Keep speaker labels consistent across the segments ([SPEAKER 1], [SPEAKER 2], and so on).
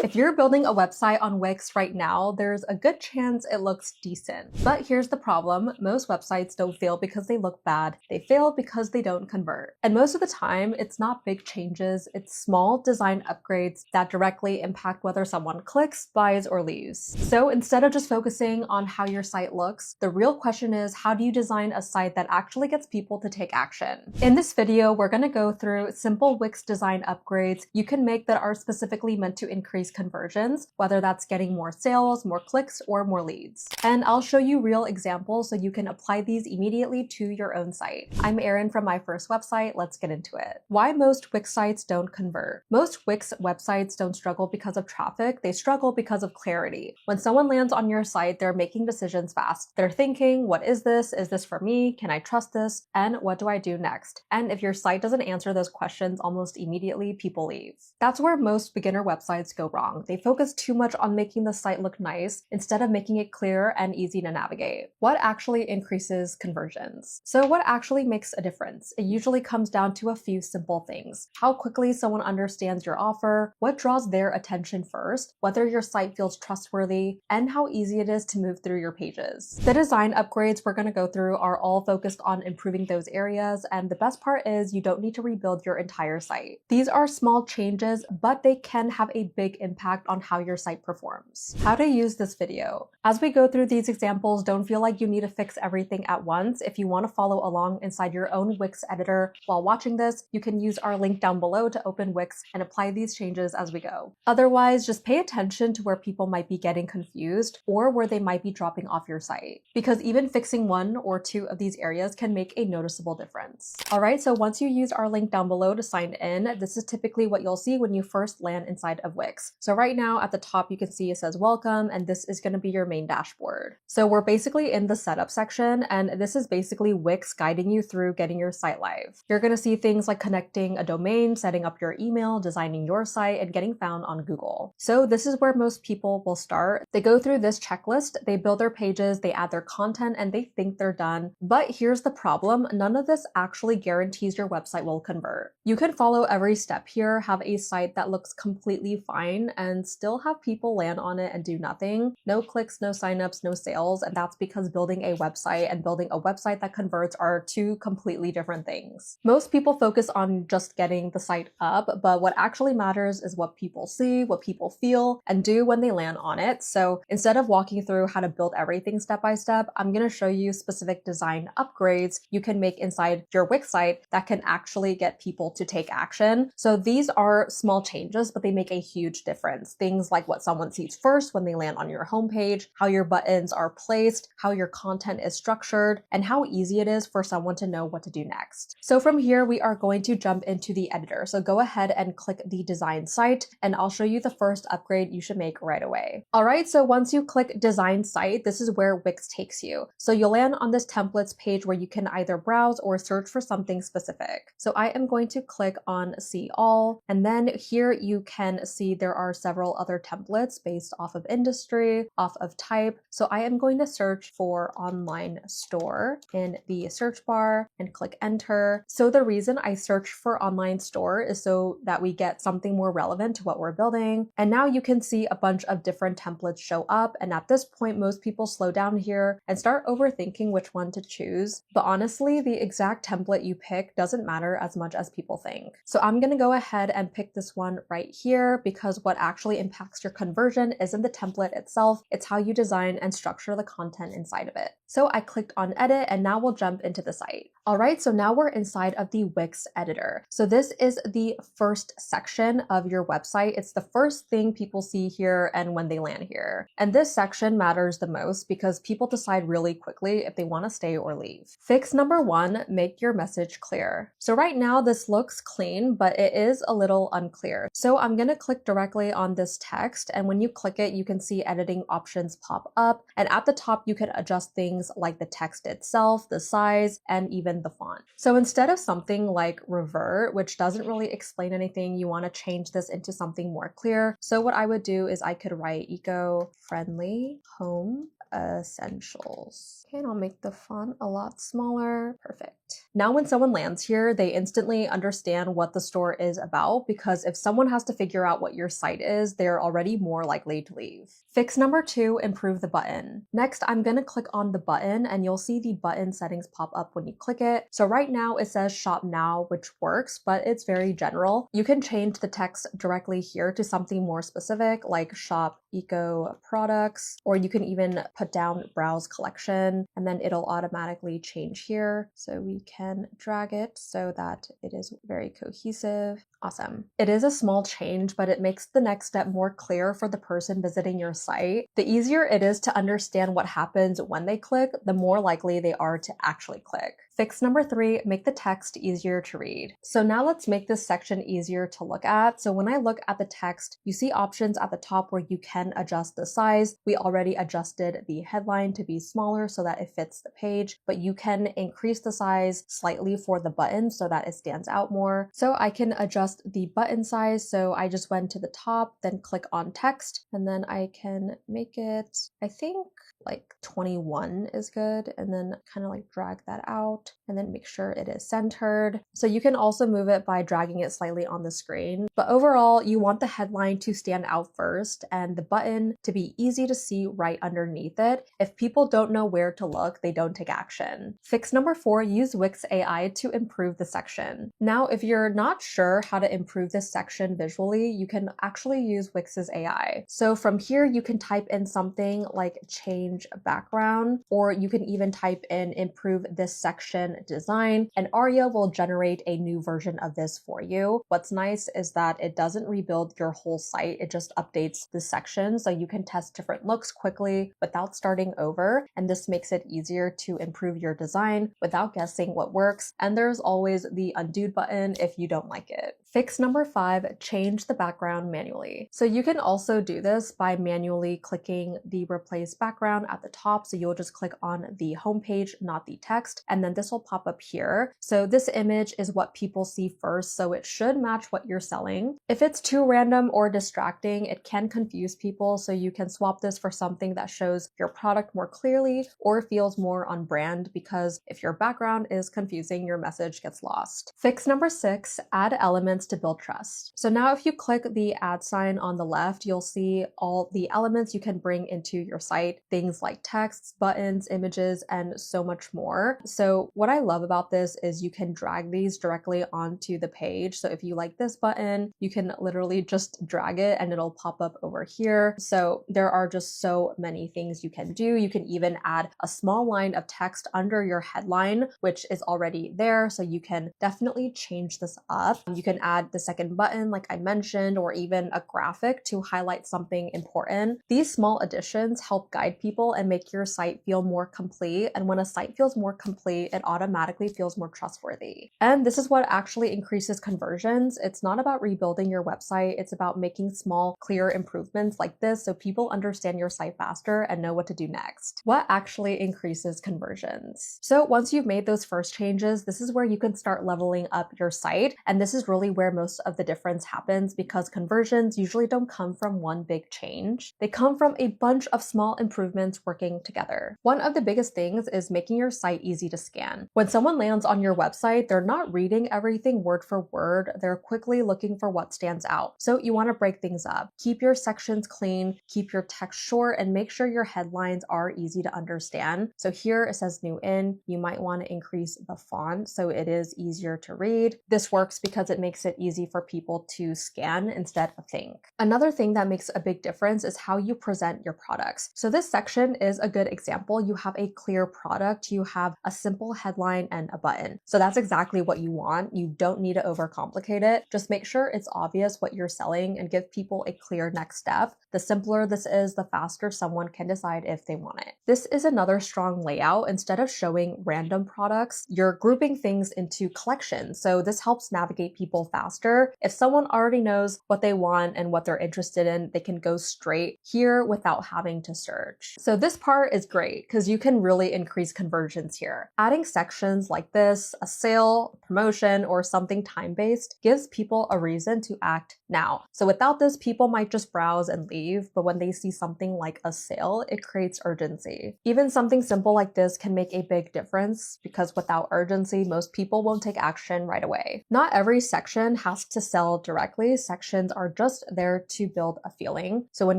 [SPEAKER 1] If you're building a website on Wix right now, there's a good chance it looks decent. But here's the problem. Most websites don't fail because they look bad. They fail because they don't convert. And most of the time, it's not big changes. It's small design upgrades that directly impact whether someone clicks, buys, or leaves. So instead of just focusing on how your site looks, the real question is, how do you design a site that actually gets people to take action? In this video, we're going to go through simple Wix design upgrades you can make that are specifically meant to increase conversions, whether that's getting more sales, more clicks, or more leads. And I'll show you real examples so you can apply these immediately to your own site. I'm Erin from my first website. Let's get into it. Why most Wix sites don't convert. Most Wix websites don't struggle because of traffic. They struggle because of clarity. When someone lands on your site, they're making decisions fast. They're thinking, what is this? Is this for me? Can I trust this? And what do I do next? And if your site doesn't answer those questions almost immediately, people leave. That's where most beginner websites go wrong. They focus too much on making the site look nice instead of making it clear and easy to navigate. What actually increases conversions? So what actually makes a difference? It usually comes down to a few simple things. How quickly someone understands your offer, what draws their attention first, whether your site feels trustworthy, and how easy it is to move through your pages. The design upgrades we're going to go through are all focused on improving those areas, and the best part is you don't need to rebuild your entire site. These are small changes, but they can have a big impact on how your site performs. How to use this video. As we go through these examples, don't feel like you need to fix everything at once. If you want to follow along inside your own Wix editor while watching this, you can use our link down below to open Wix and apply these changes as we go. Otherwise, just pay attention to where people might be getting confused or where they might be dropping off your site, because even fixing one or two of these areas can make a noticeable difference. All right, so once you use our link down below to sign in, this is typically what you'll see when you first land inside of Wix. So right now at the top, you can see it says welcome, and this is going to be your main dashboard. So we're basically in the setup section, and this is basically Wix guiding you through getting your site live. You're going to see things like connecting a domain, setting up your email, designing your site, and getting found on Google. So this is where most people will start. They go through this checklist, they build their pages, they add their content, and they think they're done. But here's the problem. None of this actually guarantees your website will convert. You can follow every step here, have a site that looks completely fine, and still have people land on it and do nothing. No clicks, no signups, no sales. And that's because building a website and building a website that converts are two completely different things. Most people focus on just getting the site up, but what actually matters is what people see, what people feel, and do when they land on it. So instead of walking through how to build everything step by step, I'm going to show you specific design upgrades you can make inside your Wix site that can actually get people to take action. So these are small changes, but they make a huge difference. Things like what someone sees first when they land on your homepage, how your buttons are placed, how your content is structured, and how easy it is for someone to know what to do next. So from here, we are going to jump into the editor. So go ahead and click the design site, and I'll show you the first upgrade you should make right away. All right, so once you click design site, this is where Wix takes you. So you'll land on this templates page where you can either browse or search for something specific. So I am going to click on see all, and then here you can see there are several other templates based off of industry, off of type. So I am going to search for online store in the search bar and click enter. So the reason I search for online store is so that we get something more relevant to what we're building. And now you can see a bunch of different templates show up. And at this point, most people slow down here and start overthinking which one to choose. But honestly, the exact template you pick doesn't matter as much as people think. So I'm going to go ahead and pick this one right here, because what actually impacts your conversion isn't the template itself, it's how you design and structure the content inside of it. So I clicked on edit, and now we'll jump into the site. All right, so now we're inside of the Wix editor. So this is the first section of your website. It's the first thing people see here and when they land here. And this section matters the most because people decide really quickly if they want to stay or leave. Fix number one, make your message clear. So right now this looks clean, but it is a little unclear. So I'm going to click directly on this text, and when you click it, you can see editing options pop up. And at the top, you can adjust things like the text itself, the size, and even the font. So instead of something like revert, which doesn't really explain anything, you want to change this into something more clear. So what I would do is I could write eco-friendly home essentials. Okay, and I'll make the font a lot smaller. Perfect. Now when someone lands here, they instantly understand what the store is about, because if someone has to figure out what your site is, they're already more likely to leave. Fix number 2, improve the button. Next, I'm going to click on the button and you'll see the button settings pop up when you click it. So right now it says shop now, which works, but it's very general. You can change the text directly here to something more specific like shop eco products, or you can even put down browse collection and then it'll automatically change here. So we can drag it so that it is very cohesive. Awesome. It is a small change, but it makes the next step more clear for the person visiting your site. The easier it is to understand what happens when they click, the more likely they are to actually click. Fix number 3, make the text easier to read. So now let's make this section easier to look at. So when I look at the text, you see options at the top where you can adjust the size. We already adjusted the headline to be smaller so that it fits the page, but you can increase the size slightly for the button so that it stands out more. So I can adjust the button size. So I just went to the top, then click on text, and then I can make it, I think like 21 is good, and then kind of like drag that out and then make sure it is centered. So you can also move it by dragging it slightly on the screen. But overall, you want the headline to stand out first and the button to be easy to see right underneath it. If people don't know where to look, they don't take action. Fix number 4, use Wix AI to improve the section. Now, if you're not sure how to improve this section visually, you can actually use Wix's AI. So from here, you can type in something like change background, or you can even type in improve this section design, and Aria will generate a new version of this for you. What's nice is that it doesn't rebuild your whole site, it just updates the section, so you can test different looks quickly without starting over, and this makes it easier to improve your design without guessing what works, and there's always the undo button if you don't like it. Fix number 5, change the background manually. So you can also do this by manually clicking the replace background at the top. So you'll just click on the home page, not the text, and then this will pop up here. So this image is what people see first, so it should match what you're selling. If it's too random or distracting, it can confuse people, so you can swap this for something that shows your product more clearly or feels more on brand, because if your background is confusing, your message gets lost. Fix number 6, add elements to build trust. So now if you click the add sign on the left, you'll see all the elements you can bring into your site, things like texts, buttons, images, and so much more. So what I love about this is you can drag these directly onto the page. So if you like this button, you can literally just drag it and it'll pop up over here. So there are just so many things you can do. You can even add a small line of text under your headline, which is already there. So you can definitely change this up. You can add the second button, like I mentioned, or even a graphic to highlight something important. These small additions help guide people and make your site feel more complete. And when a site feels more complete, it automatically feels more trustworthy. And this is what actually increases conversions. It's not about rebuilding your website. It's about making small, clear improvements like this so people understand your site faster and know what to do next. What actually increases conversions? So once you've made those first changes, this is where you can start leveling up your site. And this is really where most of the difference happens, because conversions usually don't come from one big change. They come from a bunch of small improvements working together. One of the biggest things is making your site easy to scan. When someone lands on your website, they're not reading everything word for word. They're quickly looking for what stands out. So you want to break things up. Keep your sections clean, keep your text short, and make sure your headlines are easy to understand. So here it says new in. You might want to increase the font so it is easier to read. This works because it makes it easy for people to scan instead of think. Another thing that makes a big difference is how you present your products. So this section is a good example. You have a clear product, you have a simple headline and a button. So that's exactly what you want. You don't need to overcomplicate it. Just make sure it's obvious what you're selling and give people a clear next step. The simpler this is, the faster someone can decide if they want it. This is another strong layout. Instead of showing random products, you're grouping things into collections. So this helps navigate people faster faster. If someone already knows what they want and what they're interested in, they can go straight here without having to search. So this part is great because you can really increase conversions here. Adding sections like this, a sale, promotion, or something time-based gives people a reason to act now. So without this, people might just browse and leave, but when they see something like a sale, it creates urgency. Even something simple like this can make a big difference because without urgency, most people won't take action right away. Not every section has to sell directly. Sections are just there to build a feeling. So when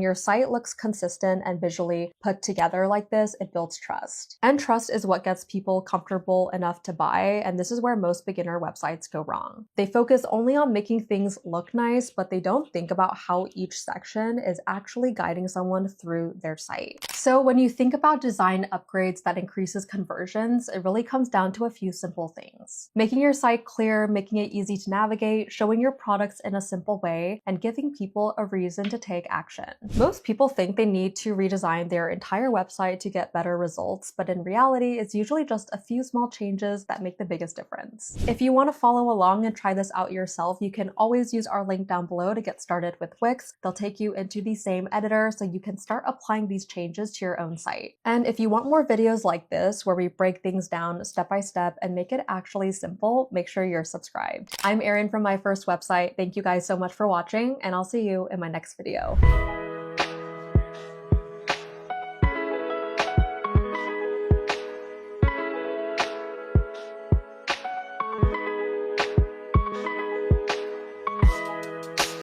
[SPEAKER 1] your site looks consistent and visually put together like this, it builds trust. And trust is what gets people comfortable enough to buy, and this is where most beginner websites go wrong. They focus only on making things look nice, but they don't think about how each section is actually guiding someone through their site. So when you think about design upgrades that increases conversions, it really comes down to a few simple things. Making your site clear, making it easy to navigate, showing your products in a simple way, and giving people a reason to take action. Most people think they need to redesign their entire website to get better results, but in reality, it's usually just a few small changes that make the biggest difference. If you want to follow along and try this out yourself, you can always use our link down below to get started with Wix. They'll take you into the same editor so you can start applying these changes to your own site. And if you want more videos like this, where we break things down step by step and make it actually simple, make sure you're subscribed. I'm Erin from My First Website. Thank you guys so much for watching, and I'll see you in my next video.